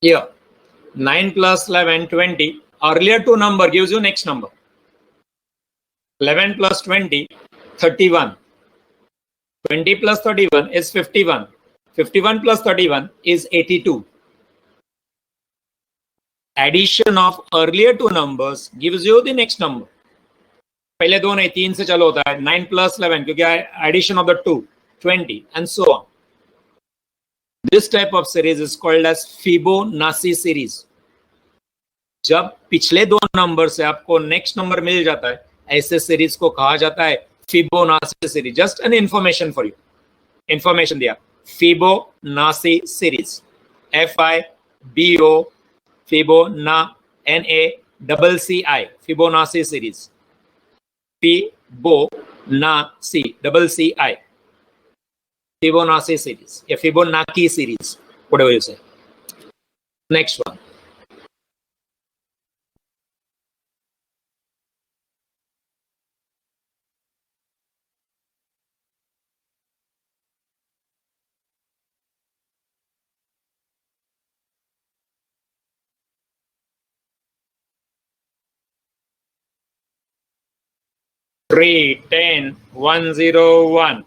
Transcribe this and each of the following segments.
Here, 9 plus 11, 20. Earlier two number gives you next number. 11 plus 20, 31. 20 plus 31 is 51. 51 plus 31 is 82. Addition of earlier two numbers gives you the next number. पहले दो नहीं, 3 से चालू होता है. 9 plus 11 क्योंकि addition of the two, 20 and so on. This type of series is called as Fibonacci series. जब पिछले दो नंबर से आपको नेक्स्ट नंबर मिल जाता है, ऐसे सीरीज को कहा जाता है Fibonacci series. Just an information for you, information दिया. फिबोनाची सीरीज, FIBO, फिबोना, NACCI, Fibonacci series. Fibonacci, CCI, Fibonacci series, a Fibonacci series, whatever you say. Next one. Three, 10, 101.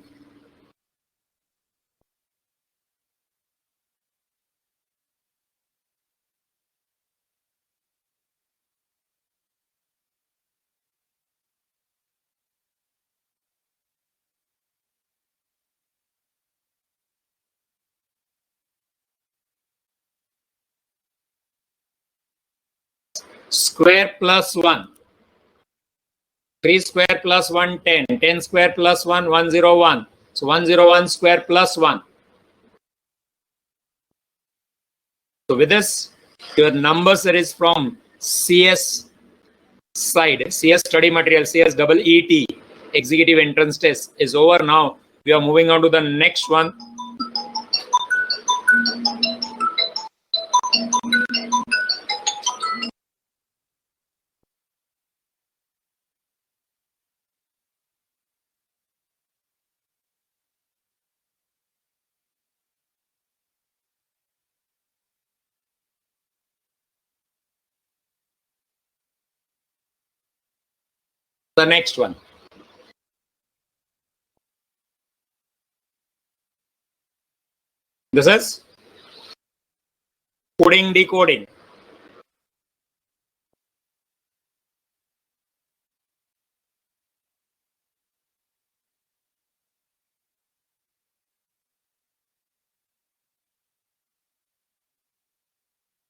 Square plus 1. 3 square plus 1, 10. 10 square plus 1, 101. So 101 square plus 1. So with this, your number series from CS side, CS study material, CS EET, executive entrance test is over now. We are moving on to the next one. The next one. This is coding decoding.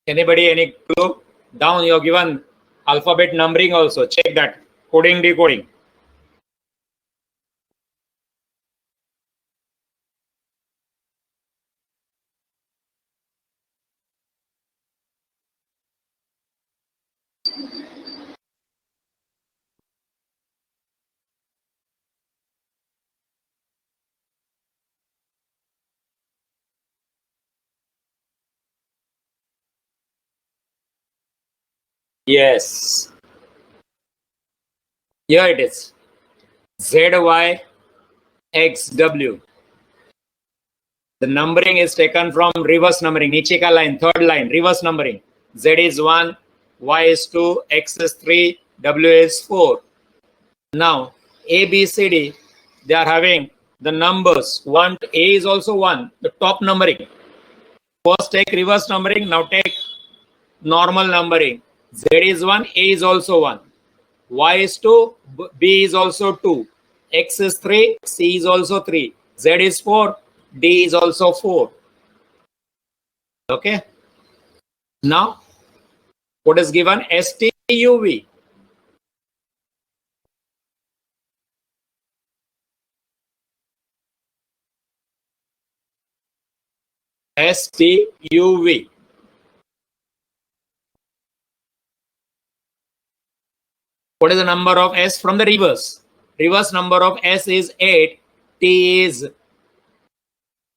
Anybody, any clue? Down you are given alphabet numbering also. Check that. Coding decoding. Yes. Here it is. ZYXW. The numbering is taken from reverse numbering. Niche ka line, third line, reverse numbering. Z is 1, Y is 2, X is 3, W is 4. Now, A, B, C, D, they are having the numbers. 1, A is also 1, the top numbering. First take reverse numbering, now take normal numbering. Z is 1, A is also 1. Y is 2, B is also 2. X is 3, C is also 3. Z is 4, D is also 4. Okay. Now, what is given? STUV. STUV. What is the number of S from the reverse? Reverse number of S is 8, T is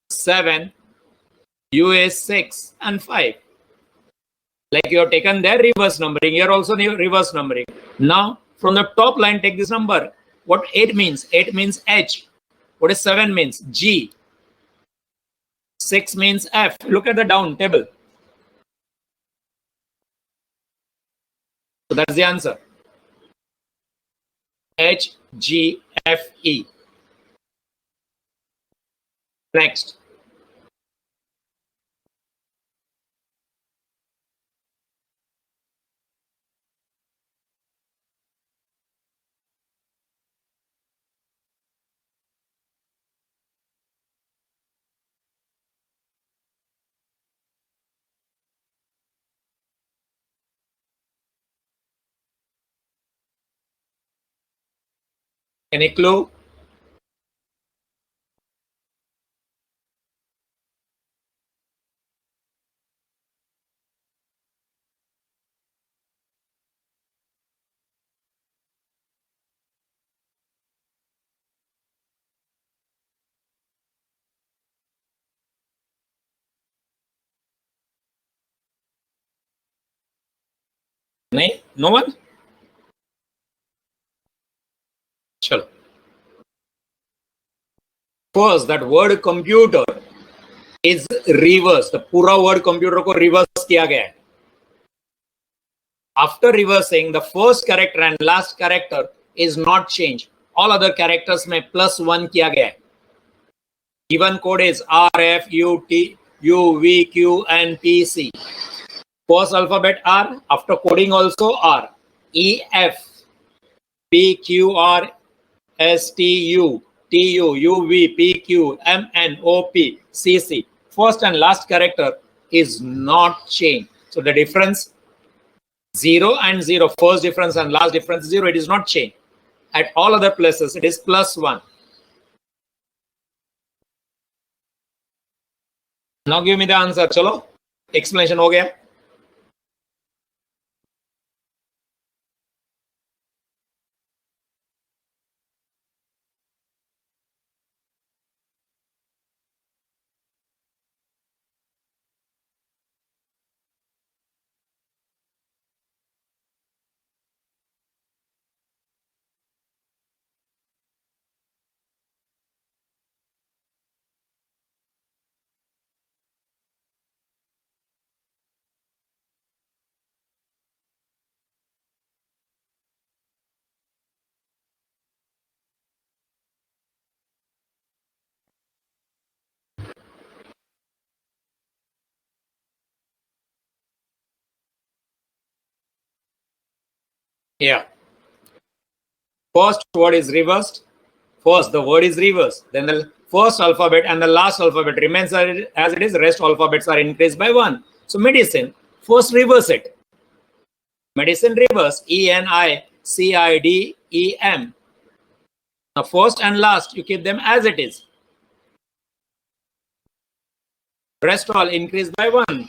7, U is 6 and 5. Like you have taken their reverse numbering, here also reverse numbering. Now from the top line take this number. What 8 means? 8 means H. What is 7 means? G. 6 means F. Look at the down table. So that's the answer. HGFE. Next. Any clue? No one? Chalo. First, that word computer is reverse. The पूरा word computer को reverse किया गया है. After reversing, the first character and last character is not changed. All other characters में +1 किया गया है. Given code is R, F, U, T, U, V, Q, and P, C. First alphabet R, after coding also R. E, F, P, Q, R, S, T, U, T, U, U, V, P, Q, M, N, O, P, C, C. First and last character is not changed. So the difference 0 and 0, first difference and last difference 0, it is not changed. At all other places, it is +1. Now give me the answer. Chalo, explanation हो गया. Yeah. First word is reversed. First, the word is reversed. Then the first alphabet and the last alphabet remains as it is. Rest alphabets are increased by 1. So medicine, first reverse it. Medicine reverse, ENICIDEM. Now first and last, you keep them as it is. Rest all increased by 1.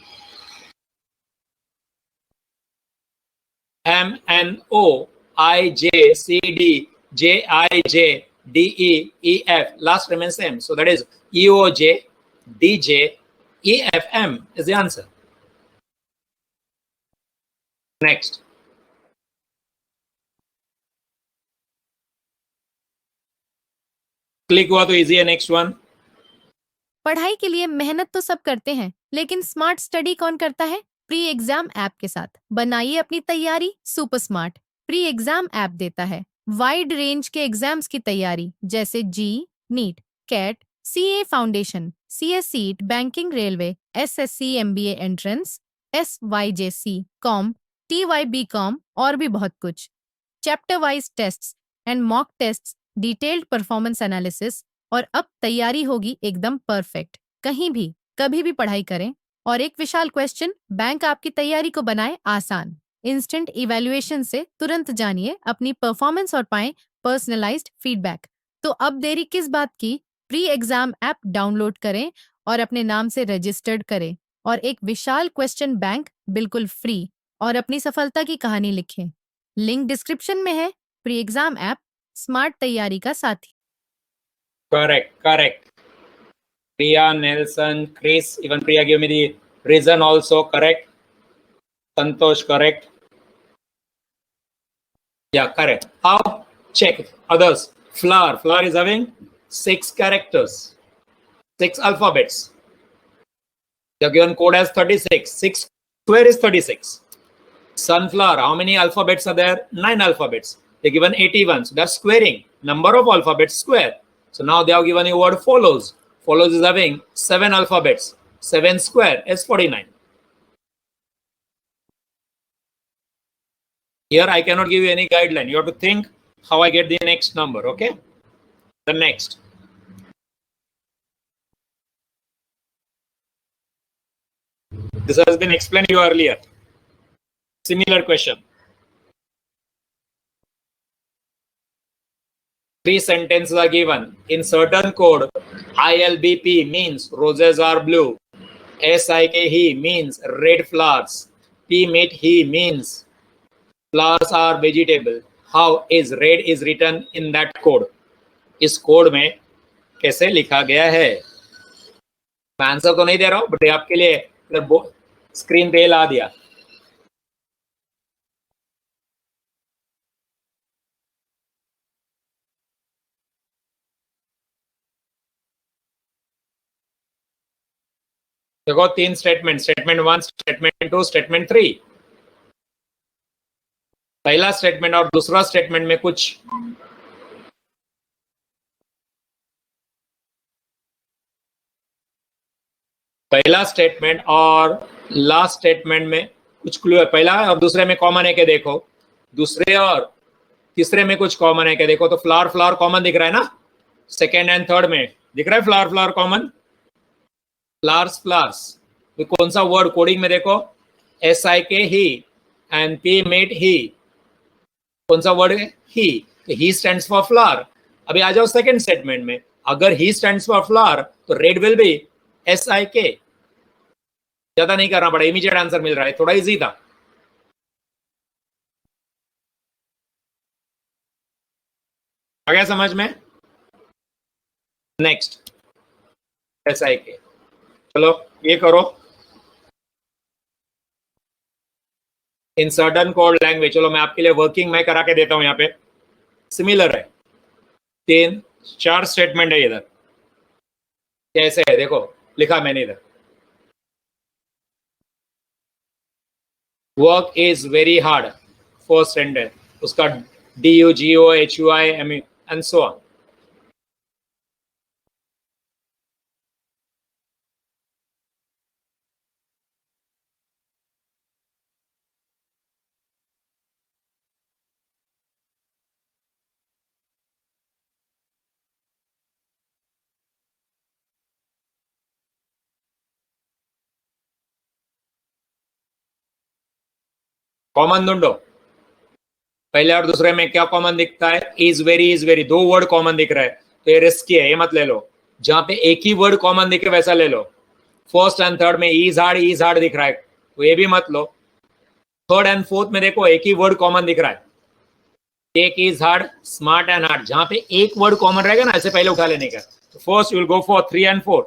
MNOIJCDJIJDEEF. Last remains same. So that is EOJDJEFM is the answer. Next. Click हुआ तो easy है. Next one. पढ़ाई के लिए मेहनत तो सब करते हैं, लेकिन स्मार्ट स्टडी कौन करता है? प्री एग्जाम ऐप के साथ बनाइए अपनी तैयारी super smart. Pre exam app देता है वाइड रेंज के एग्जाम्स की तैयारी, जैसे JEE, NEET, CAT, CA foundation, CS seat, banking, railway, SSC, MBA entrance, SYJC, com, TYB com और भी बहुत कुछ. Chapter wise tests and mock tests, detailed performance analysis, और अब तैयारी होगी एकदम परफेक्ट. कहीं भी कभी भी पढ़ाई करें. और एक विशाल क्वेश्चन बैंक आपकी तैयारी को बनाए आसान. इंस्टेंट इवैल्यूएशन से तुरंत जानिए अपनी परफॉर्मेंस और पाएं पर्सनलाइज्ड फीडबैक. तो अब देरी किस बात की? प्री एग्जाम ऐप डाउनलोड करें और अपने नाम से रजिस्टर्ड करें और एक विशाल क्वेश्चन बैंक बिल्कुल फ्री और अपनी सफलता की कहानी लिखें. लिंक डिस्क्रिप्शन में है. प्री एग्जाम ऐप स्मार्ट तैयारी का साथी. Correct. Priya, Nelson, Chris, even Priya gave me the reason also. Correct. Santosh, correct. Yeah, correct. How? Check others. Flower is having 6 characters, 6 alphabets. The given code has 36. 6 square is 36. Sunflower, how many alphabets are there? 9 alphabets. They given 81. So that's squaring. Number of alphabets square. So now they have given you word follows. Follows is having 7 alphabets. 7 square is 49. Here I cannot give you any guideline. You have to think how I get the next number. Okay. The next. This has been explained to you earlier. Similar question. 3 sentences are given. In certain code, ILBP means roses are blue. SIKHE means red flowers. PMETHE means flowers are vegetable. How is red is written in that code? इस code में कैसे लिखा गया है? मैं answer तो नहीं दे रहा हूं, बट आपके लिए स्क्रीन पे ला दिया. देखो 3 स्टेटमेंट. Statement 1, statement 2, statement 3. पहला स्टेटमेंट और दूसरा स्टेटमेंट में कुछ पहला स्टेटमेंट और लास्ट स्टेटमेंट में कुछ क्लू है. पहला और दूसरे में कॉमन है क्या देखो. दूसरे और तीसरे में कुछ कॉमन है क्या देखो. तो फ्लावर फ्लावर कॉमन दिख रहा है ना. सेकेंड एंड थर्ड में दिख रहा है flower flower common. Flowers flowers. कौन सा वर्ड कोडिंग में देखो. SIK ही एंड PMET ही. कौन सा वर्ड है? He. He stands for flower. अभी आ जाओ सेकेंड स्टेटमेंट में. अगर ही स्टैंड्स फॉर फ्लावर तो रेड विल बी SIK. ज्यादा नहीं करना पड़ा, इमीडिएट आंसर मिल रहा है. थोड़ा इजी था. आ गया समझ में? Next SIK. चलो ये करो. In certain code language. चलो मैं आपके लिए वर्किंग मैं करा के देता हूं. यहाँ पे सिमिलर है. 3-4 स्टेटमेंट है इधर. कैसे है देखो, लिखा मैंने इधर. Work is very hard. First sentence. उसका DUGOHUI and so on. Common ढूंढो. पहले और दूसरे में क्या कॉमन दिखता है? Is very. 2 वर्ड कॉमन दिख रहा है तो ये रिस्की है, ये मत ले लो. जहां पे एक ही वर्ड कॉमन दिखे वैसा ले लो. फर्स्ट एंड थर्ड में इज हार्ड दिख रहा है तो ये भी मत लो. थर्ड एंड फोर्थ में देखो एक ही वर्ड कॉमन दिख रहा है. एक is hard, smart and hard. जहां पे एक वर्ड कॉमन रहेगा ना, ऐसे पहले उठा लेने का. तो first you will go for 3 and 4.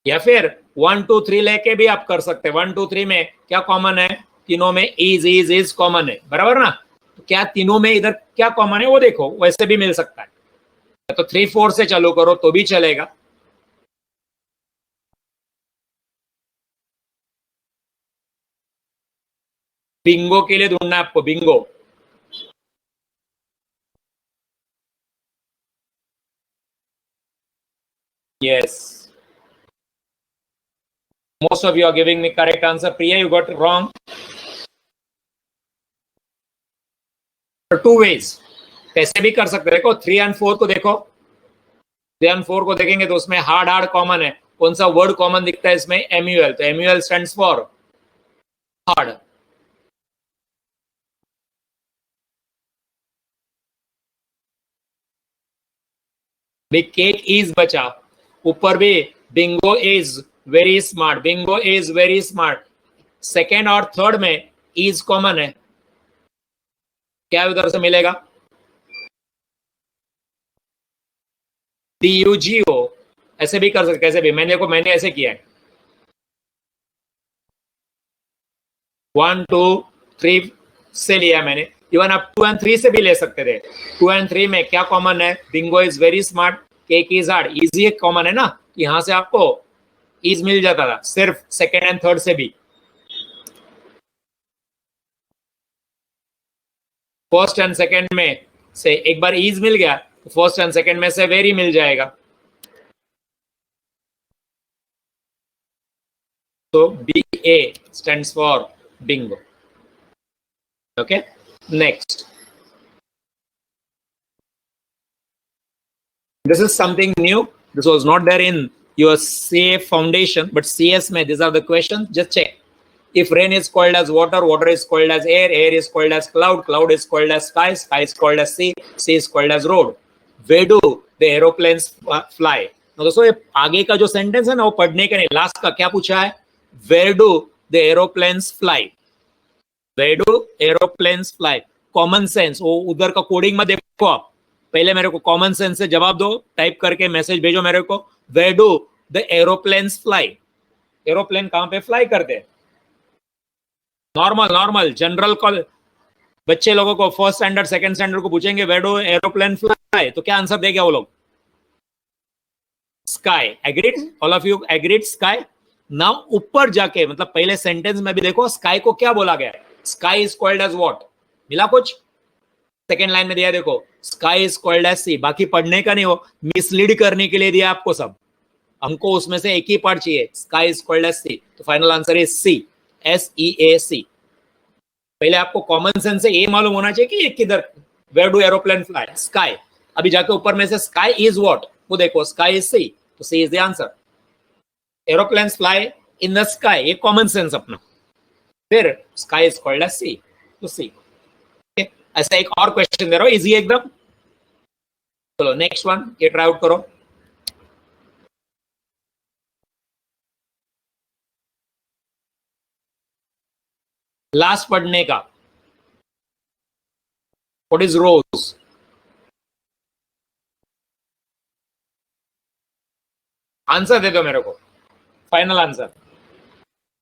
या फिर 1 2 3 लेके भी आप कर सकते हैं. 1 2 3 में क्या कॉमन है? तीनों में इज कॉमन है, बराबर ना. तो क्या तीनों में इधर क्या कॉमन है वो देखो. वैसे भी मिल सकता है. तो 3 4 से चालू करो तो भी चलेगा. बिंगो के लिए ढूंढना है आपको. Bingo. Yes. Most of you are giving me correct answer. Priya, you got it wrong. Two ways. कैसे भी कर सकते हैं. देखो 3 and 4 को देखो. 3 and 4 को देखेंगे तो उसमें हार्ड कॉमन है. कौन सा वर्ड कॉमन दिखता है इसमें? MUL. तो MUL स्टैंड्स फॉर हार्ड. भी केक इज बचा. ऊपर भी Bingo is very smart. Bingo is very smart. Second और थर्ड में इज कॉमन है. क्या उधर से मिलेगा? DUGO. ऐसे भी कर सकते. कैसे भी. मैंने ऐसे किया है. 1 2 3 से लिया मैंने. इवन आप 2 and 3 से भी ले सकते थे. 2 and 3 में क्या कॉमन है? Bingo is very smart. Cake is hard. Easy एक कॉमन है ना. यहाँ से आपको इज मिल जाता था सिर्फ सेकेंड एंड थर्ड से भी. फर्स्ट एंड सेकेंड में से एक बार इज मिल गया तो फर्स्ट एंड सेकेंड में से वेरी मिल जाएगा. So BA stands for bingo. Okay, next. This is something new. This was not there in your CA foundation, but CS mein these are the questions. Just check. If rain is called as water, water is called as air, air is called as cloud, cloud is called as sky, sky is called as sea, sea is called as road. Where do the aeroplanes fly? Now, दोस्तों ये आगे का जो sentence है ना वो पढ़ने का नहीं, लास्ट का क्या पूछा है? Where do the aeroplanes fly? Where do aeroplanes fly? Common sense. वो उधर का कोडिंग में देखो आप. पहले मेरे को कॉमन सेंस से जवाब दो, टाइप करके मैसेज भेजो मेरे को. Where do the aeroplanes fly? Aeroplane कहां पे फ्लाई करते हैं? नॉर्मल जनरल कॉल बच्चे लोगों को फर्स्ट स्टैंडर्ड सेकंड स्टैंडर्ड को पूछेंगे where do aeroplane fly? तो क्या आंसर देंगे वो लोग? Sky. Agreed? All of you agreed? Sky. Now ऊपर जाके मतलब पहले सेंटेंस में भी देखो स्काई को क्या बोला गया है. Sky is called as what? मिला कुछ? सेकेंड लाइन में दिया देखो sky is called as sea. बाकी पढ़ने का नहीं हो, मिसलीड करने के लिए दिया आपको सब. हमको उसमें से एक ही पार्ट चाहिए. स्काई इज कॉल्ड एज सी. तो final answer is sea. SEAC. पहले आपको कॉमन सेंस से ये मालूम होना चाहिए कि ये किधर. Where do aeroplane fly? Sky. अभी जाके ऊपर में से स्काई इज व्हाट वो देखो स्काई इज सी. तो C is the answer. Aeroplanes fly in the sky, ये कॉमन सेंस अपना. फिर स्काई इज कॉल्ड एज सी. तो सी. ऐसा एक और क्वेश्चन दे रहा हूं इजी एकदम. चलो नेक्स्ट वन ये ट्राई आउट करो. लास्ट पढ़ने का. What is rose? आंसर दे दो मेरे को. Final answer.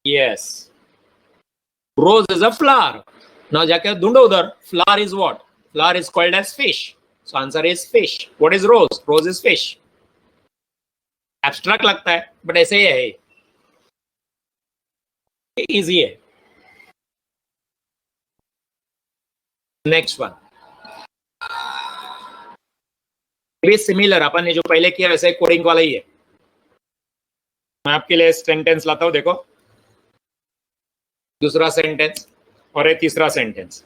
Yes, rose is a flower. Now जाके ढूंढो उधर. Flower is what? Flower is called as fish. So answer is fish. What is rose? Rose is fish. Abstract लगता है but ऐसे ही है, इजी है. नेक्स्ट वन भी सिमिलर, अपन ने जो पहले किया वैसे कोडिंग वाला ही है. मैं आपके लिए सेंटेंस लाता हूं देखो. दूसरा सेंटेंस और ये तीसरा sentence.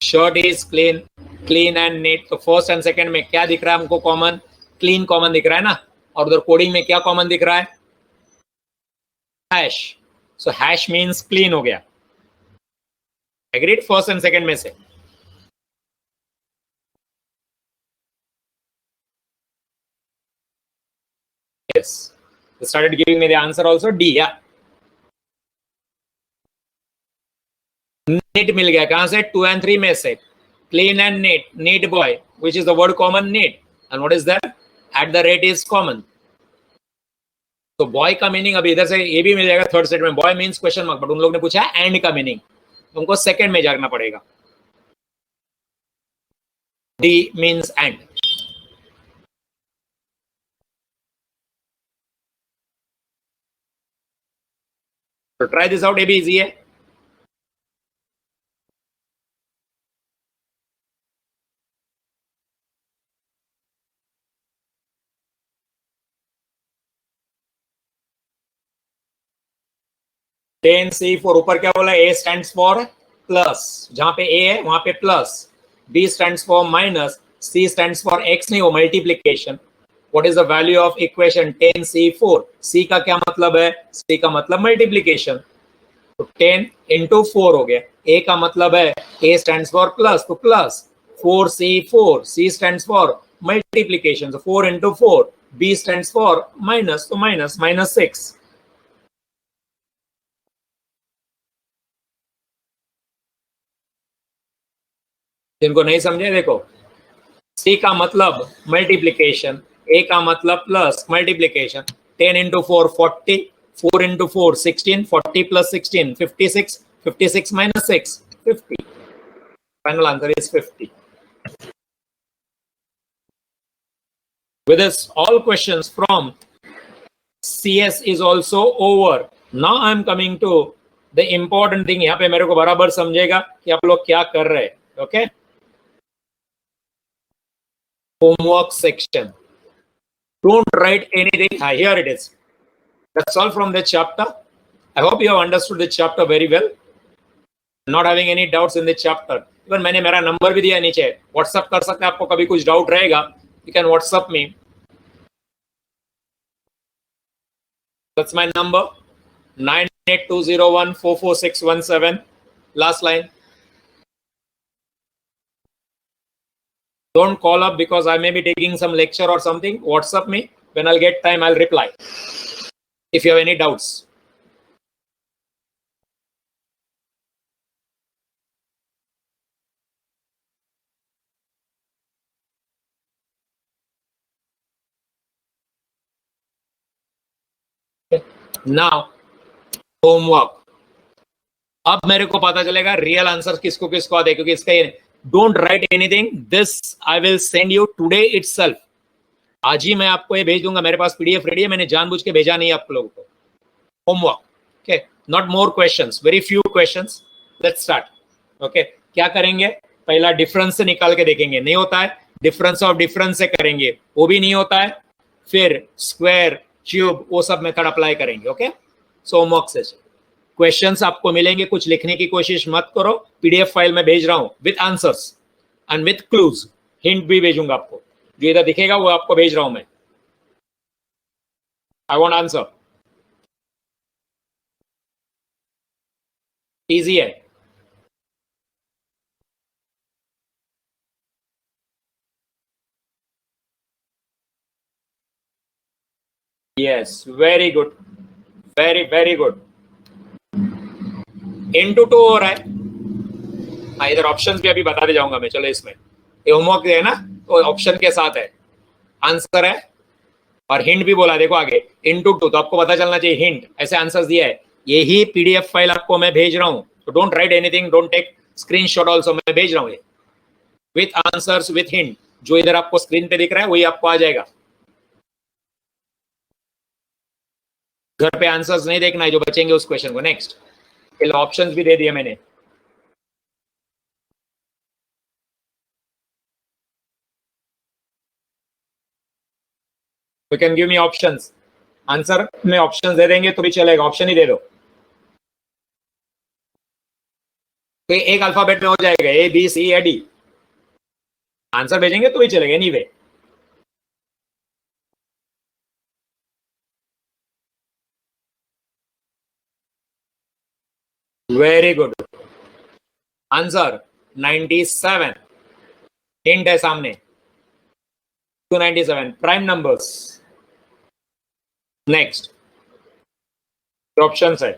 Shirt is clean, clean and neat. तो फर्स्ट एंड सेकंड में क्या दिख रहा है हमको? कॉमन. क्लीन कॉमन दिख रहा है ना. और उधर कोडिंग में क्या कॉमन दिख रहा है? हैश. सो हैश मीन्स क्लीन हो गया. एग्रीड? फर्स्ट एंड सेकंड में से. Yes. They started giving me the answer also. D. Yeah. Neat मिल गया कहां से? 2 and 3 में से. Clean and neat. Neat boy, which is the word common, neat. And what is that? At the rate is common. तो boy का meaning अभी इधर से ये भी मिल जाएगा थर्ड सेट में. Boy means question mark, but उन लोग ने पूछा है एंड का मीनिंग. तुमको सेकंड में जाना पड़ेगा. D means and. तो ट्राई दिस आउट. ये भी इजी है. Ten C four. ऊपर क्या बोला? A stands for plus. जहां पे ए है वहां पे plus. B stands for minus. C stands for X नहीं, वो multiplication. What is the value of equation 10C4? C का क्या मतलब है? सी का मतलब मल्टीप्लीकेशन. तो 10 into 4 हो गया. ए का मतलब है ए स्टैंड्स फॉर प्लस, तो plus. 4C4. C stands for multiplication, so 4 into 4. B stands for minus, तो माइनस, -6. जिनको नहीं समझे देखो. सी का मतलब मल्टीप्लीकेशन, ए का मतलब plus multiplication. 10 into 4 40, 4 into 4 16, 40 plus 16 56, 56 minus 6 50. Final answer is 50. With this, all questions from CS is also over. Now I am coming to the important thing यहाँ पे मेरे को बराबर समझेगा कि आप लोग क्या कर रहे हैं. Okay, homework section. Don't write anything. Here it is. That's all from the chapter. I hope you have understood the chapter very well. Not having any doubts in the chapter. Even मैंने मेरा number भी दिया नीचे. WhatsApp कर सकते हैं, आपको कभी कुछ डाउट रहेगा. You can WhatsApp me. That's my number. 9820144617. Last line. Don't call up because I may be taking some lecture or something. WhatsApp me. When I'll get time, I'll reply. If you have any doubts. Now, homework. अब मेरे को पता चलेगा real answer किसको किसको आते, क्योंकि इसका ये don't write anything, this I will send you today itself. आज ही मैं आपको ये भेज दूंगा. मेरे पास पीडीएफ रेडी है, मैंने जानबूझ के भेजा नहीं आप लोगों को. Homework. Okay, not more questions, very few questions. Let's start. Okay, क्या करेंगे? पहला डिफरेंस से निकाल के देखेंगे, नहीं होता है. डिफरेंस ऑफ डिफरेंस से करेंगे, वो भी नहीं होता है. फिर स्क्वायर, क्यूब, वो सब मेथड अप्लाई करेंगे. ओके, सो होमवर्क सेशन. क्वेश्चंस आपको मिलेंगे, कुछ लिखने की कोशिश मत करो. पीडीएफ फाइल में भेज रहा हूं with answers and with clues. Hint भी भेजूंगा आपको, जो इधर दिखेगा वो आपको भेज रहा हूं मैं. I want answer. इजी है. Yes, very good, very very good. Into 2 हो रहा है. हाँ, इधर ऑप्शंस भी अभी बता दे जाऊंगा मैं. चलो, इसमें ये होमवर्क है ना, तो ऑप्शन के साथ है, आंसर है और हिंट भी बोला. देखो आगे इनटू 2, तो आपको पता चलना चाहिए हिंट. ऐसे आंसर्स दिया है. यही पीडीएफ फाइल आपको मैं भेज रहा हूं, तो don't write anything, don't take screenshot also. मैं भेज रहा हूं ये विथ आंसर्स विथ हिंट. जो इधर आपको स्क्रीन पे दिख रहा है वही आपको आ जाएगा. घर पे आंसर्स नहीं देखना है, जो बचेंगे उस क्वेश्चन को. नेक्स्ट, ऑप्शंस भी दे दिए मैंने. You can give me options. Answer में ऑप्शन दे देंगे तो भी चलेगा, ऑप्शन ही दे दो. तो एक अल्फाबेट में हो जाएगा, ए बी सी या डी. आंसर भेजेंगे तो भी चलेगा anyway. Very good. Answer 97. Hint है सामने, 297 प्राइम नंबर्स. नेक्स्ट, ऑप्शन है